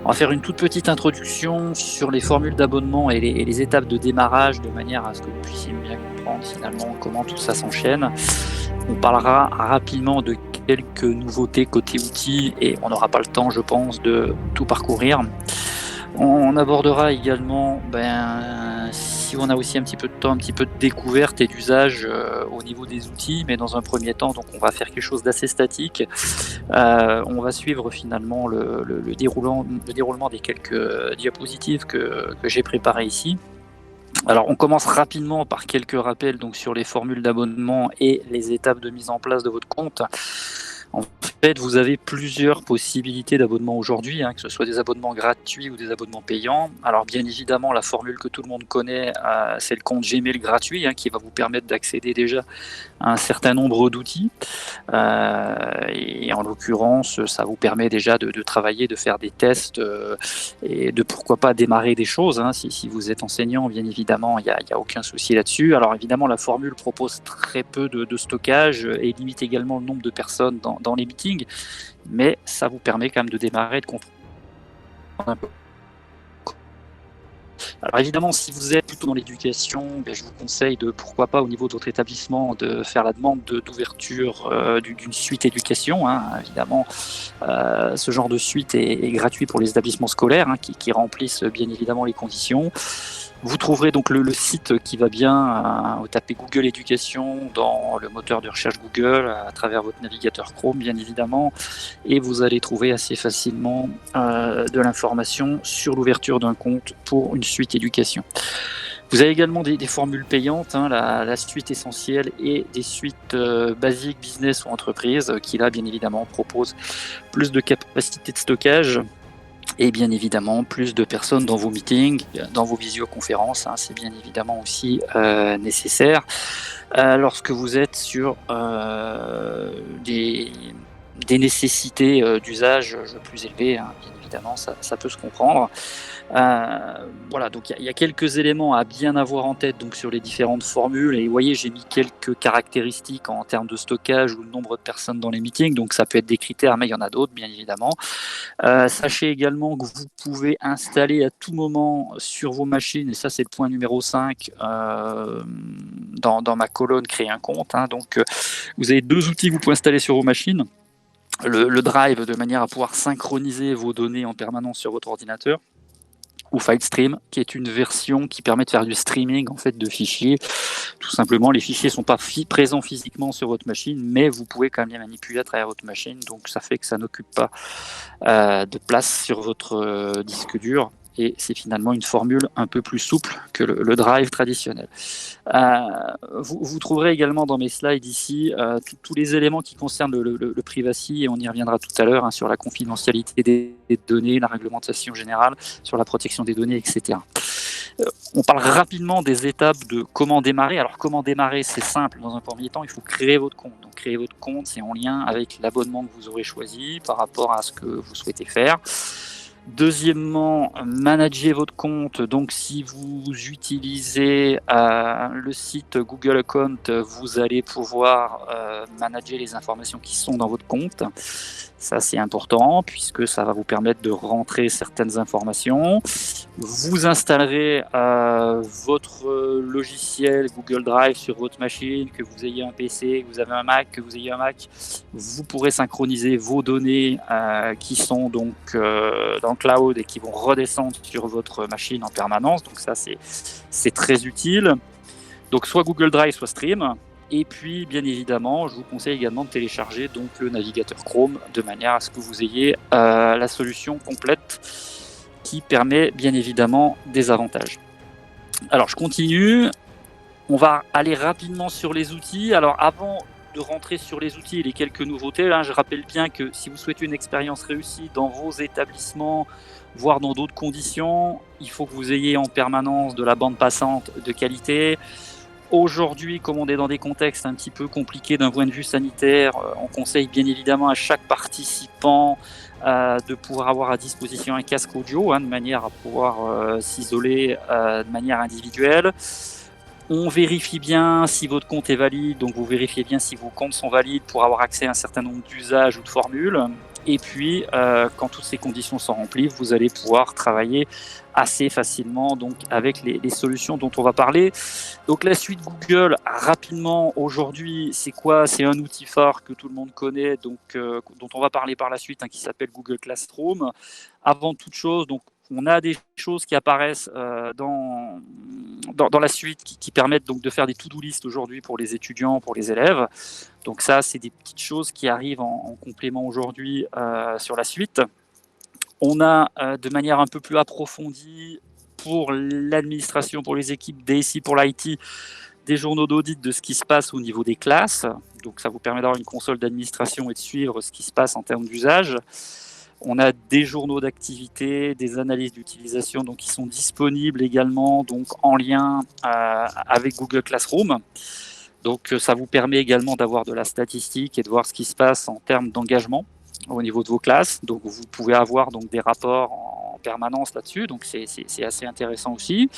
On va faire une toute petite introduction sur les formules d'abonnement et les étapes de démarrage, de manière à ce que vous puissiez bien comprendre finalement comment tout ça s'enchaîne. On parlera rapidement de quelques nouveautés côté outils et on n'aura pas le temps, je pense, de tout parcourir. On abordera également si on a aussi un petit peu de temps, un petit peu de découverte et d'usage au niveau des outils, mais dans un premier temps, donc on va faire quelque chose d'assez statique. On va suivre finalement le déroulement des quelques diapositives que j'ai préparées ici. Alors on commence rapidement par quelques rappels donc, sur les formules d'abonnement et les étapes de mise en place de votre compte. En fait, vous avez plusieurs possibilités d'abonnement aujourd'hui, que ce soit des abonnements gratuits ou des abonnements payants. Alors bien évidemment, la formule que tout le monde connaît, c'est le compte Gmail gratuit qui va vous permettre d'accéder déjà à un certain nombre d'outils. Et en l'occurrence, ça vous permet déjà de travailler, de faire des tests et de pourquoi pas démarrer des choses. Si vous êtes enseignant, bien évidemment, il n'y a aucun souci là-dessus. Alors évidemment, la formule propose très peu de stockage et limite également le nombre de personnes dans les meetings, mais ça vous permet quand même de démarrer, de comprendre un peu. Alors évidemment, si vous êtes plutôt dans l'éducation, je vous conseille de, pourquoi pas au niveau de votre établissement, de faire la demande d'ouverture d'une suite éducation. Évidemment, ce genre de suite est gratuit pour les établissements scolaires qui remplissent bien évidemment les conditions. Vous trouverez donc le site qui va bien, vous tapez Google Éducation dans le moteur de recherche Google à travers votre navigateur Chrome bien évidemment, et vous allez trouver assez facilement de l'information sur l'ouverture d'un compte pour une suite éducation. Vous avez également des formules payantes, la suite essentielle et des suites basiques business ou entreprise qui là bien évidemment proposent plus de capacité de stockage et bien évidemment plus de personnes dans vos meetings, dans vos visioconférences, c'est bien évidemment aussi nécessaire. Lorsque vous êtes sur des nécessités d'usage plus élevées, bien évidemment, ça peut se comprendre. Voilà, donc il y a quelques éléments à bien avoir en tête donc, sur les différentes formules. Et vous voyez, j'ai mis quelques caractéristiques en termes de stockage ou le nombre de personnes dans les meetings. Donc ça peut être des critères, mais il y en a d'autres, bien évidemment. Sachez également que vous pouvez installer à tout moment sur vos machines, et ça c'est le point numéro 5 dans ma colonne créer un compte. Donc vous avez 2 outils que vous pouvez installer sur vos machines. Le Drive de manière à pouvoir synchroniser vos données en permanence sur votre ordinateur, ou FileStream, qui est une version qui permet de faire du streaming en fait de fichiers. Tout simplement, les fichiers ne sont pas présents physiquement sur votre machine, mais vous pouvez quand même les manipuler à travers votre machine, donc ça fait que ça n'occupe pas de place sur votre disque dur. Et c'est finalement une formule un peu plus souple que le Drive traditionnel. Vous trouverez également dans mes slides ici tous les éléments qui concernent le privacy, et on y reviendra tout à l'heure sur la confidentialité des données, la réglementation générale sur la protection des données, etc. On parle rapidement des étapes de comment démarrer. Alors comment démarrer, c'est simple. Dans un premier temps, il faut créer votre compte. Donc créer votre compte, c'est en lien avec l'abonnement que vous aurez choisi par rapport à ce que vous souhaitez faire. Deuxièmement, manager votre compte. Donc, si vous utilisez le site Google Account, vous allez pouvoir manager les informations qui sont dans votre compte. Ça, c'est important puisque ça va vous permettre de rentrer certaines informations. Vous installerez votre logiciel Google Drive sur votre machine, que vous ayez un PC, que vous avez un Mac, que vous ayez un Mac. Vous pourrez synchroniser vos données qui sont donc dans le cloud et qui vont redescendre sur votre machine en permanence. Donc ça, c'est très utile. Donc soit Google Drive, soit Stream. Et puis, bien évidemment, je vous conseille également de télécharger donc, le navigateur Chrome de manière à ce que vous ayez la solution complète qui permet bien évidemment des avantages. Alors, je continue. On va aller rapidement sur les outils. Alors, avant de rentrer sur les outils et les quelques nouveautés, je rappelle bien que si vous souhaitez une expérience réussie dans vos établissements, voire dans d'autres conditions, il faut que vous ayez en permanence de la bande passante de qualité. Aujourd'hui, comme on est dans des contextes un petit peu compliqués d'un point de vue sanitaire, on conseille bien évidemment à chaque participant de pouvoir avoir à disposition un casque audio de manière à pouvoir s'isoler de manière individuelle. On vérifie bien si votre compte est valide, donc vous vérifiez bien si vos comptes sont valides pour avoir accès à un certain nombre d'usages ou de formules. Et puis, quand toutes ces conditions sont remplies, vous allez pouvoir travailler assez facilement donc, avec les solutions dont on va parler. Donc la suite Google, rapidement, aujourd'hui, c'est quoi? C'est un outil phare que tout le monde connaît, donc, dont on va parler par la suite, qui s'appelle Google Classroom. Avant toute chose, donc, on a des choses qui apparaissent dans la suite qui permettent donc de faire des to-do list aujourd'hui pour les étudiants, pour les élèves. Donc ça, c'est des petites choses qui arrivent en complément aujourd'hui sur la suite. On a de manière un peu plus approfondie pour l'administration, pour les équipes DSI, pour l'IT, des journaux d'audit de ce qui se passe au niveau des classes. Donc ça vous permet d'avoir une console d'administration et de suivre ce qui se passe en termes d'usage. On a des journaux d'activité, des analyses d'utilisation donc, qui sont disponibles également donc, en lien avec Google Classroom. Donc ça vous permet également d'avoir de la statistique et de voir ce qui se passe en termes d'engagement au niveau de vos classes. Donc vous pouvez avoir donc, des rapports en permanence là-dessus, donc c'est assez intéressant aussi.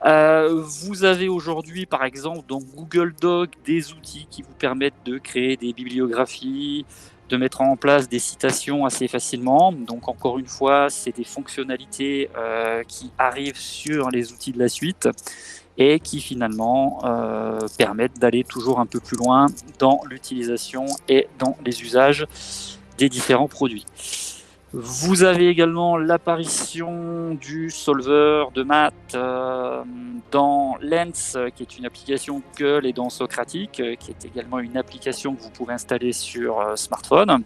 Vous avez aujourd'hui, par exemple, dans Google Doc, des outils qui vous permettent de créer des bibliographies, de mettre en place des citations assez facilement. Donc, encore une fois, c'est des fonctionnalités qui arrivent sur les outils de la suite et qui finalement permettent d'aller toujours un peu plus loin dans l'utilisation et dans les usages des différents produits. Vous avez également l'apparition du solver de maths dans Lens, qui est une application Google, et dans Socratic, qui est également une application que vous pouvez installer sur smartphone.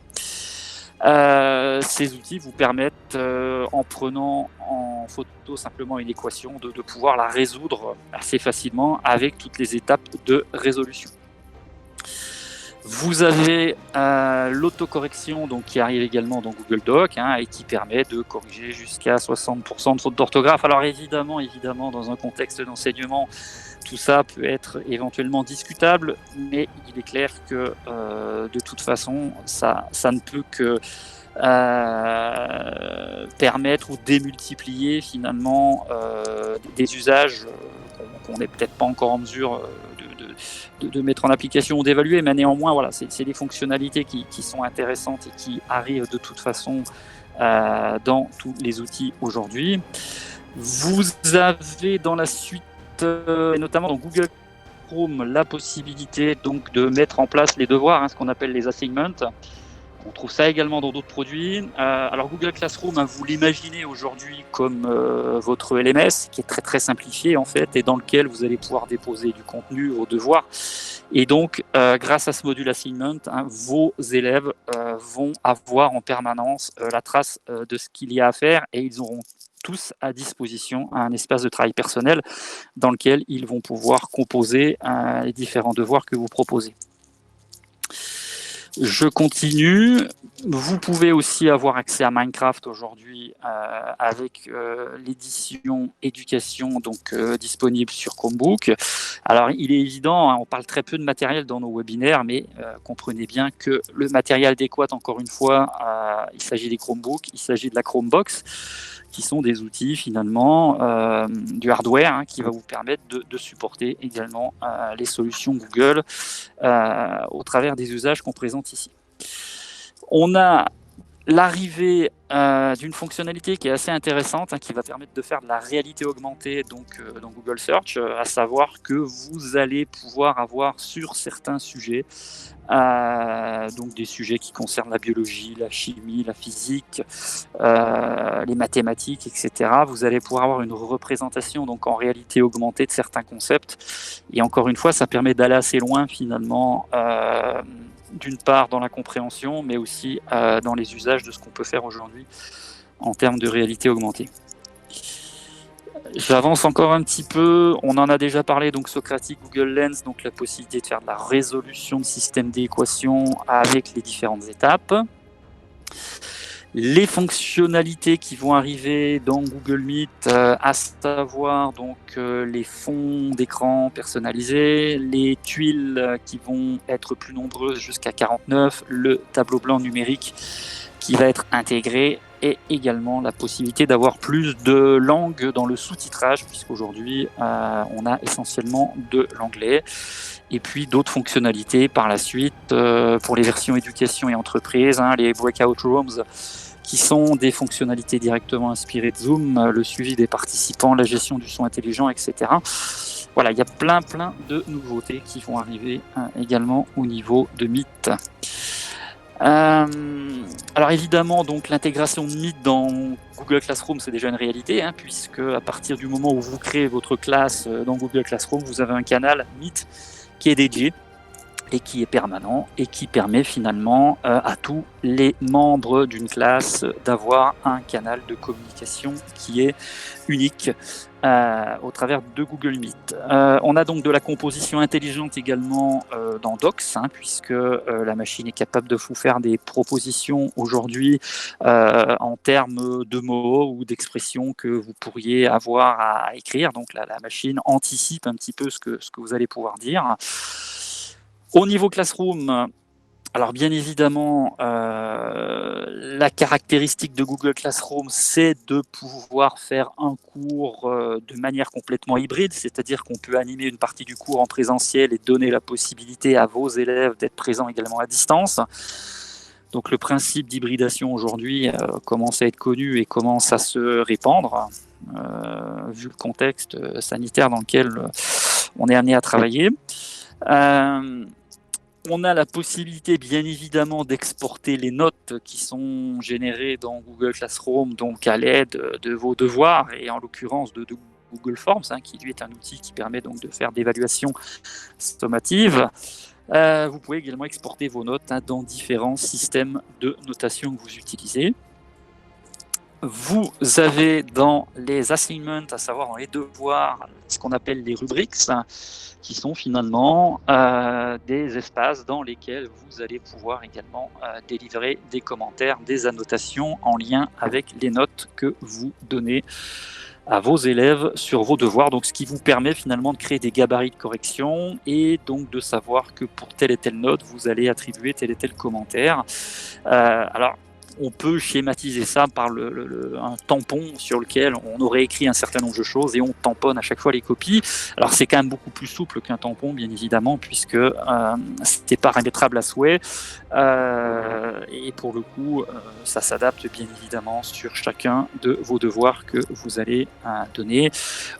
Ces outils vous permettent, en prenant en photo simplement une équation, de pouvoir la résoudre assez facilement avec toutes les étapes de résolution. Vous avez l'autocorrection donc, qui arrive également dans Google Doc et qui permet de corriger jusqu'à 60% de fautes d'orthographe. Alors évidemment, dans un contexte d'enseignement, tout ça peut être éventuellement discutable, mais il est clair que de toute façon, ça ne peut que permettre ou démultiplier finalement des usages qu'on n'est peut-être pas encore en mesure de mettre en application ou d'évaluer, mais néanmoins, voilà, c'est des fonctionnalités qui sont intéressantes et qui arrivent de toute façon dans tous les outils aujourd'hui. Vous avez dans la suite, et notamment dans Google Chrome, la possibilité donc de mettre en place les devoirs, ce qu'on appelle les assignments. On trouve ça également dans d'autres produits. Alors Google Classroom, vous l'imaginez aujourd'hui comme votre LMS, qui est très très simplifié en fait, et dans lequel vous allez pouvoir déposer du contenu aux devoirs. Et donc, grâce à ce module assignment, vos élèves vont avoir en permanence la trace de ce qu'il y a à faire, et ils auront tous à disposition un espace de travail personnel dans lequel ils vont pouvoir composer les différents devoirs que vous proposez. Je continue. Vous pouvez aussi avoir accès à Minecraft aujourd'hui avec l'édition éducation donc disponible sur Chromebook. Alors il est évident, on parle très peu de matériel dans nos webinaires, mais comprenez bien que le matériel adéquat, encore une fois, il s'agit des Chromebooks, il s'agit de la Chromebox, qui sont des outils finalement, du hardware qui va vous permettre de supporter également les solutions Google au travers des usages qu'on présente ici. On a l'arrivée d'une fonctionnalité qui est assez intéressante, qui va permettre de faire de la réalité augmentée donc, dans Google Search, à savoir que vous allez pouvoir avoir sur certains sujets, donc des sujets qui concernent la biologie, la chimie, la physique, les mathématiques, etc. Vous allez pouvoir avoir une représentation donc en réalité augmentée de certains concepts. Et encore une fois, ça permet d'aller assez loin finalement, d'une part dans la compréhension, mais aussi dans les usages de ce qu'on peut faire aujourd'hui en termes de réalité augmentée. J'avance encore un petit peu, on en a déjà parlé, donc Socratic, Google Lens, donc la possibilité de faire de la résolution de systèmes d'équations avec les différentes étapes. Les fonctionnalités qui vont arriver dans Google Meet, à savoir donc les fonds d'écran personnalisés, les tuiles qui vont être plus nombreuses jusqu'à 49, le tableau blanc numérique qui va être intégré, et également la possibilité d'avoir plus de langues dans le sous-titrage, puisqu'aujourd'hui on a essentiellement de l'anglais, et puis d'autres fonctionnalités par la suite pour les versions éducation et entreprise, les breakout rooms, qui sont des fonctionnalités directement inspirées de Zoom, le suivi des participants, la gestion du son intelligent, etc. Voilà, il y a plein de nouveautés qui vont arriver également au niveau de Meet. Alors évidemment, donc l'intégration de Meet dans Google Classroom, c'est déjà une réalité, puisque à partir du moment où vous créez votre classe dans Google Classroom, vous avez un canal Meet qui est dédié et qui est permanent et qui permet finalement à tous les membres d'une classe d'avoir un canal de communication qui est unique au travers de Google Meet. On a donc de la composition intelligente également dans Docs, puisque la machine est capable de vous faire des propositions aujourd'hui en termes de mots ou d'expressions que vous pourriez avoir à écrire. Donc la machine anticipe un petit peu ce que vous allez pouvoir dire. Au niveau Classroom, alors bien évidemment, la caractéristique de Google Classroom, c'est de pouvoir faire un cours de manière complètement hybride, c'est-à-dire qu'on peut animer une partie du cours en présentiel et donner la possibilité à vos élèves d'être présents également à distance. Donc le principe d'hybridation aujourd'hui commence à être connu et commence à se répandre, vu le contexte sanitaire dans lequel on est amené à travailler. On a la possibilité, bien évidemment, d'exporter les notes qui sont générées dans Google Classroom, donc à l'aide de vos devoirs, et en l'occurrence de Google Forms, qui lui est un outil qui permet donc de faire d'évaluation sommative. Vous pouvez également exporter vos notes dans différents systèmes de notation que vous utilisez. Vous avez dans les assignments, à savoir dans les devoirs, ce qu'on appelle les rubriques, qui sont finalement des espaces dans lesquels vous allez pouvoir également délivrer des commentaires, des annotations en lien avec les notes que vous donnez à vos élèves sur vos devoirs, donc ce qui vous permet finalement de créer des gabarits de correction et donc de savoir que pour telle et telle note, vous allez attribuer tel et tel commentaire. Alors, on peut schématiser ça par un tampon sur lequel on aurait écrit un certain nombre de choses et on tamponne à chaque fois les copies. Alors c'est quand même beaucoup plus souple qu'un tampon, bien évidemment, puisque c'est paramétrable à souhait et pour le coup ça s'adapte bien évidemment sur chacun de vos devoirs que vous allez donner.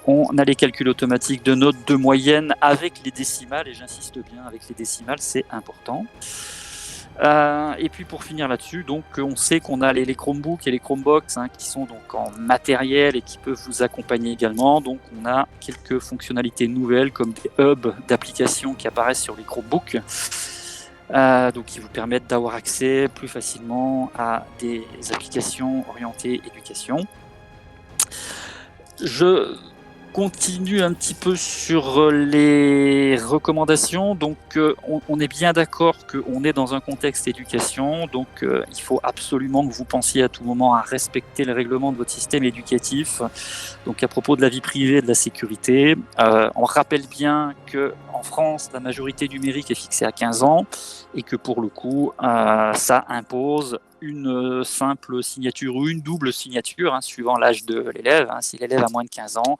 On a les calculs automatiques de notes de moyenne avec les décimales, et j'insiste bien avec les décimales, c'est important. Et puis pour finir là-dessus, donc on sait qu'on a les Chromebooks et les Chromebox qui sont donc en matériel et qui peuvent vous accompagner également. Donc on a quelques fonctionnalités nouvelles comme des hubs d'applications qui apparaissent sur les Chromebooks, donc qui vous permettent d'avoir accès plus facilement à des applications orientées éducation. Je continue un petit peu sur les recommandations. Donc on est bien d'accord qu'on est dans un contexte éducation, donc il faut absolument que vous pensiez à tout moment à respecter le règlement de votre système éducatif. Donc à propos de la vie privée et de la sécurité, on rappelle bien qu'en France, la majorité numérique est fixée à 15 ans et que pour le coup, ça impose une simple signature ou une double signature, suivant l'âge de l'élève. Si l'élève a moins de 15 ans,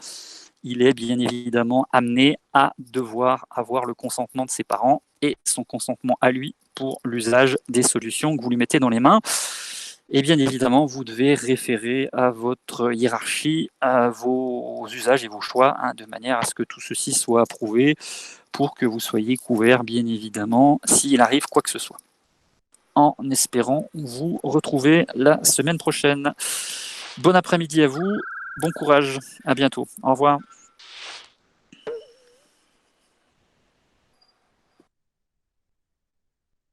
il est bien évidemment amené à devoir avoir le consentement de ses parents et son consentement à lui pour l'usage des solutions que vous lui mettez dans les mains. Et bien évidemment, vous devez référer à votre hiérarchie, à vos usages et vos choix, de manière à ce que tout ceci soit approuvé pour que vous soyez couvert, bien évidemment, s'il arrive quoi que ce soit. En espérant vous retrouver la semaine prochaine. Bon après-midi à vous, bon courage, à bientôt, au revoir.